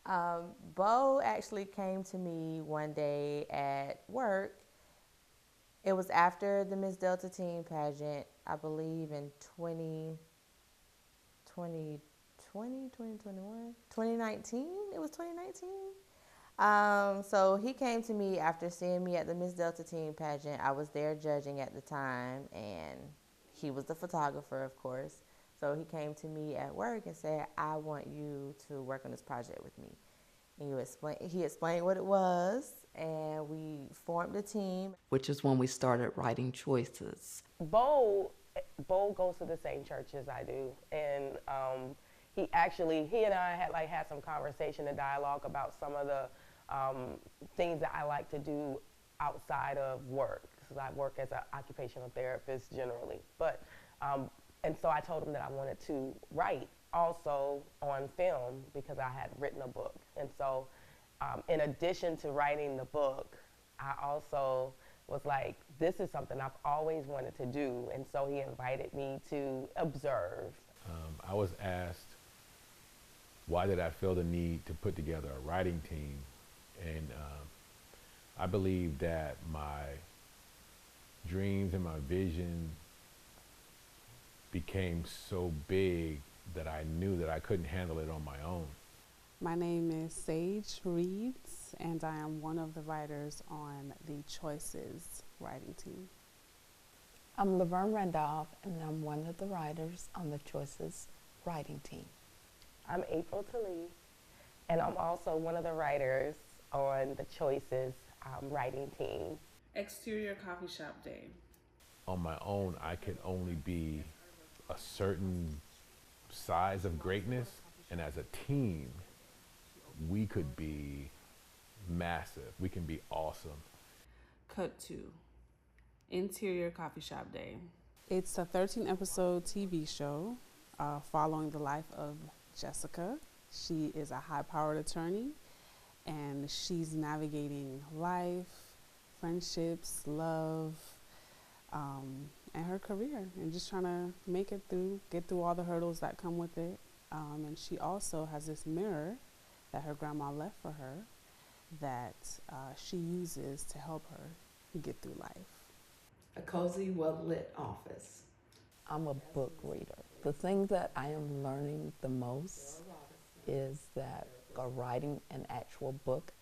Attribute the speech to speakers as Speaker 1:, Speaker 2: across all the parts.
Speaker 1: Bo actually came to me one day at work. It was after the Miss Delta Teen pageant, I believe in 2020, 2021, 2019. It was 2019. So he came to me after seeing me at the Miss Delta Teen pageant. I was there judging at the time, and he was the photographer, of course. So he came to me at work and said, "I want you to work on this project with me." And he explained what it was, and we formed a team.
Speaker 2: Which is when we started writing choices.
Speaker 3: Bo, Bo goes to the same church as I do, and he and I had some conversation and dialogue about some of the things that I like to do outside of work, because I work as an occupational therapist generally. And so I told him that I wanted to write also on film because I had written a book. And so in addition to writing the book, I also was like, this is something I've always wanted to do. And so he invited me to observe.
Speaker 4: I was asked, why did I feel the need to put together a writing team? And I believe that my dreams and my vision became so big that I knew that I couldn't handle it on my own.
Speaker 5: My name is Sage Reeds, and I am one of the writers on the Choices writing team.
Speaker 2: I'm Laverne Randolph, and I'm one of the writers on the Choices writing team.
Speaker 3: I'm April Talib, and I'm also one of the writers on the Choices writing team.
Speaker 5: Exterior Coffee Shop Day.
Speaker 4: On my own, I could only be a certain size of greatness, and as a team, we could be massive. We can be awesome.
Speaker 5: Cut 2. Interior Coffee Shop Day. It's a 13-episode TV show following the life of Jessica. She is a high-powered attorney, and she's navigating life, friendships, love, and her career, and just trying to make it through, get through all the hurdles that come with it. And she also has this mirror that her grandma left for her that she uses to help her get through life.
Speaker 2: A cozy, well-lit office. I'm a book reader. The thing that I am learning the most is that writing an actual book,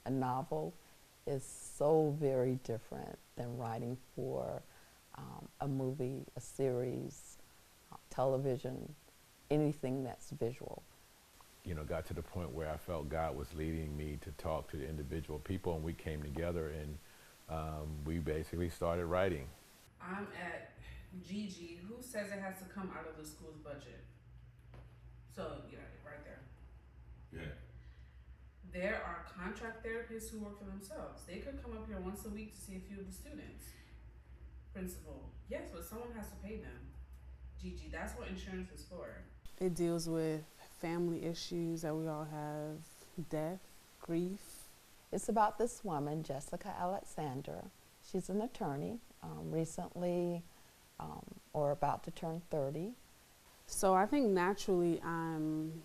Speaker 2: a novel, is so very different than writing for a movie, a series, television, anything that's visual.
Speaker 4: You know, got to the point where I felt God was leading me to talk to the individual people, and we came together and we basically started writing.
Speaker 5: I'm at Gigi, who says it has to come out of the school's budget. So, yeah, right there.
Speaker 6: Yeah.
Speaker 5: There are contract therapists who work for themselves. They could come up here once a week to see a few of the students. Principal, yes, but someone has to pay them. Gigi, that's what insurance is for. It deals with family issues that we all have, death, grief.
Speaker 2: It's about this woman, Jessica Alexander. She's an attorney, recently or about to turn 30.
Speaker 5: So I think naturally I'm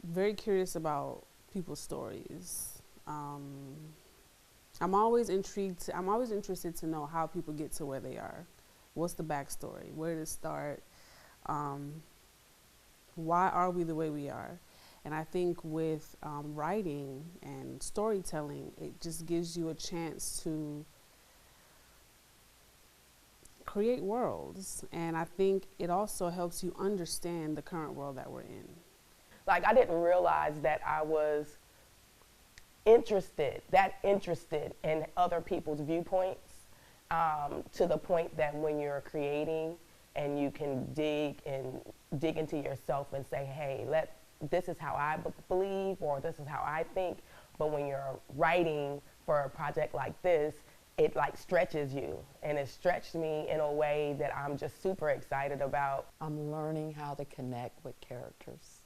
Speaker 5: very curious about people's stories. I'm always interested to know how people get to where they are. What's the backstory? Where did it start? Why are we the way we are? And I think with writing and storytelling, it just gives you a chance to create worlds. And I think it also helps you understand the current world that we're in.
Speaker 3: Like, I didn't realize that I was interested in other people's viewpoints, to the point that when you're creating and you can dig into yourself and say, hey, this is how I believe, or this is how I think. But when you're writing for a project like this, it like stretches you, and it stretched me in a way that I'm just super excited about.
Speaker 2: I'm learning how to connect with characters.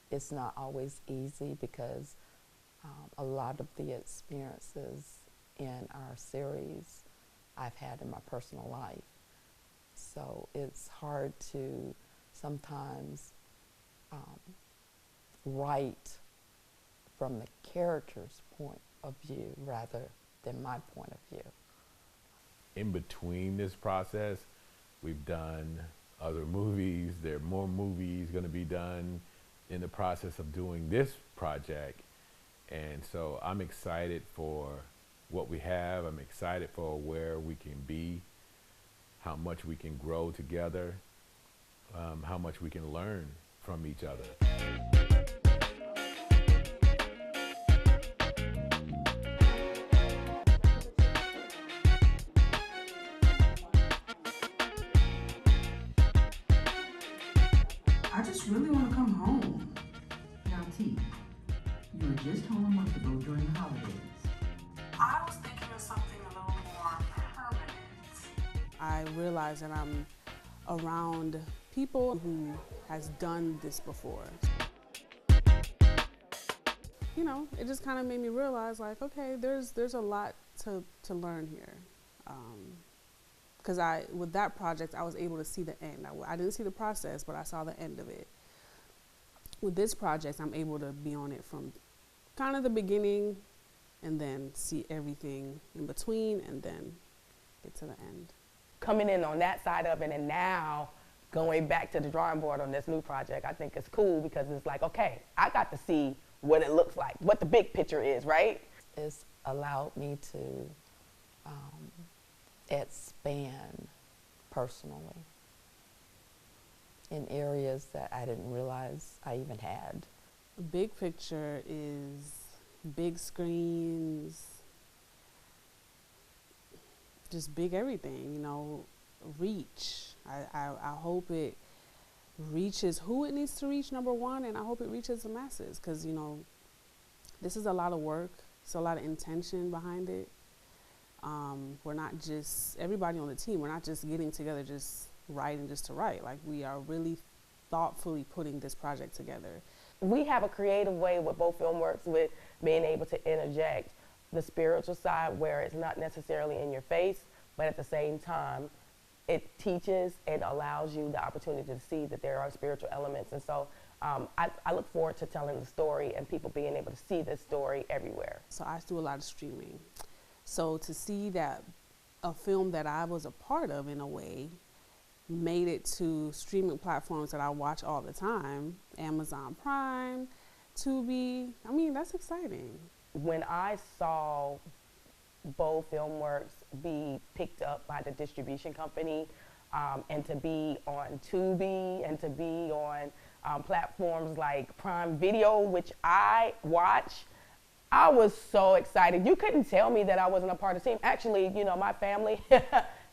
Speaker 2: It's not always easy because a lot of the experiences in our series I've had in my personal life. So it's hard to sometimes write from the character's point of view rather than my point of view.
Speaker 4: In between this process, we've done other movies. There are more movies going to be done in the process of doing this project. And so I'm excited for what we have. I'm excited for where we can be, how much we can grow together, how much we can learn from each other.
Speaker 6: I just really want to come home. Now, T, you were just home a month ago during the holidays. I was thinking of something a little more permanent.
Speaker 5: I realize that I'm around people who has done this before. You know, it just kind of made me realize, like, okay, there's a lot to learn here. Because with that project, I was able to see the end. I didn't see the process, but I saw the end of it. With this project, I'm able to be on it from kind of the beginning and then see everything in between and then get to the end.
Speaker 3: Coming in on that side of it and now going back to the drawing board on this new project, I think it's cool because it's like, okay, I got to see what it looks like, what the big picture is, right?
Speaker 2: It's allowed me to expand personally in areas that I didn't realize I even had.
Speaker 5: The big picture is big screens, just big everything, you know, reach. I hope it reaches who it needs to reach, number one, and I hope it reaches the masses because, you know, this is a lot of work. It's a lot of intention behind it. We're not just, everybody on the team, we're not just getting together, just writing just to write. Like, we are really thoughtfully putting this project together.
Speaker 3: We have a creative way with both FilmWorks with being able to interject the spiritual side where it's not necessarily in your face, but at the same time, it teaches and allows you the opportunity to see that there are spiritual elements. And so I look forward to telling the story and people being able to see this story everywhere.
Speaker 5: So I do a lot of streaming. So to see that a film that I was a part of in a way made it to streaming platforms that I watch all the time, Amazon Prime, Tubi, I mean, that's exciting.
Speaker 3: When I saw Bold FilmWorks be picked up by the distribution company and to be on Tubi and to be on platforms like Prime Video, which I watch, I was so excited. You couldn't tell me that I wasn't a part of the team. Actually, you know, my family,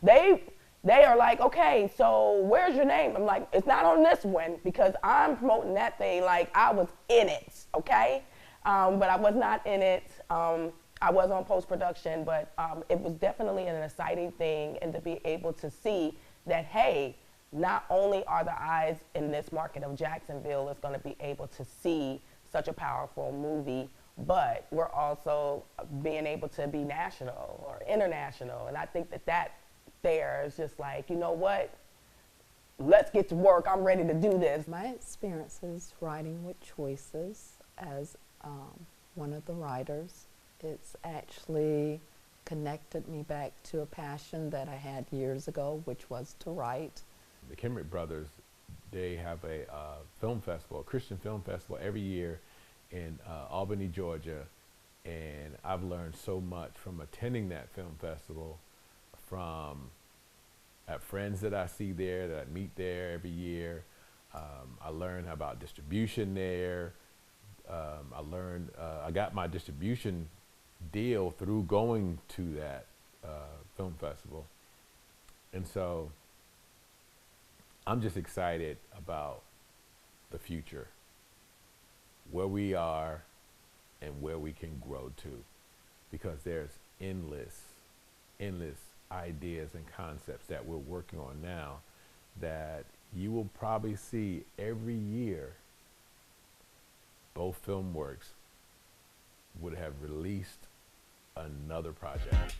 Speaker 3: they are like, okay, so where's your name? I'm like, it's not on this one because I'm promoting that thing like I was in it, okay? But I was not in it. I was on post-production, but it was definitely an exciting thing, and to be able to see that, hey, not only are the eyes in this market of Jacksonville is going to be able to see such a powerful movie, but we're also being able to be national or international. And I think that there is just like, you know what? Let's get to work. I'm ready to do this.
Speaker 2: My experiences writing with Choices as one of the writers, it's actually connected me back to a passion that I had years ago, which was to write.
Speaker 4: The Kenrick brothers, they have a film festival, a Christian film festival every year in Albany, Georgia, and I've learned so much from attending that film festival, from friends that I see there, that I meet there every year. I learned about distribution there. I got my distribution deal through going to that film festival. And so I'm just excited about the future, where we are and where we can grow to, because there's endless ideas and concepts that we're working on now that you will probably see every year. Both FilmWorks would have released another project.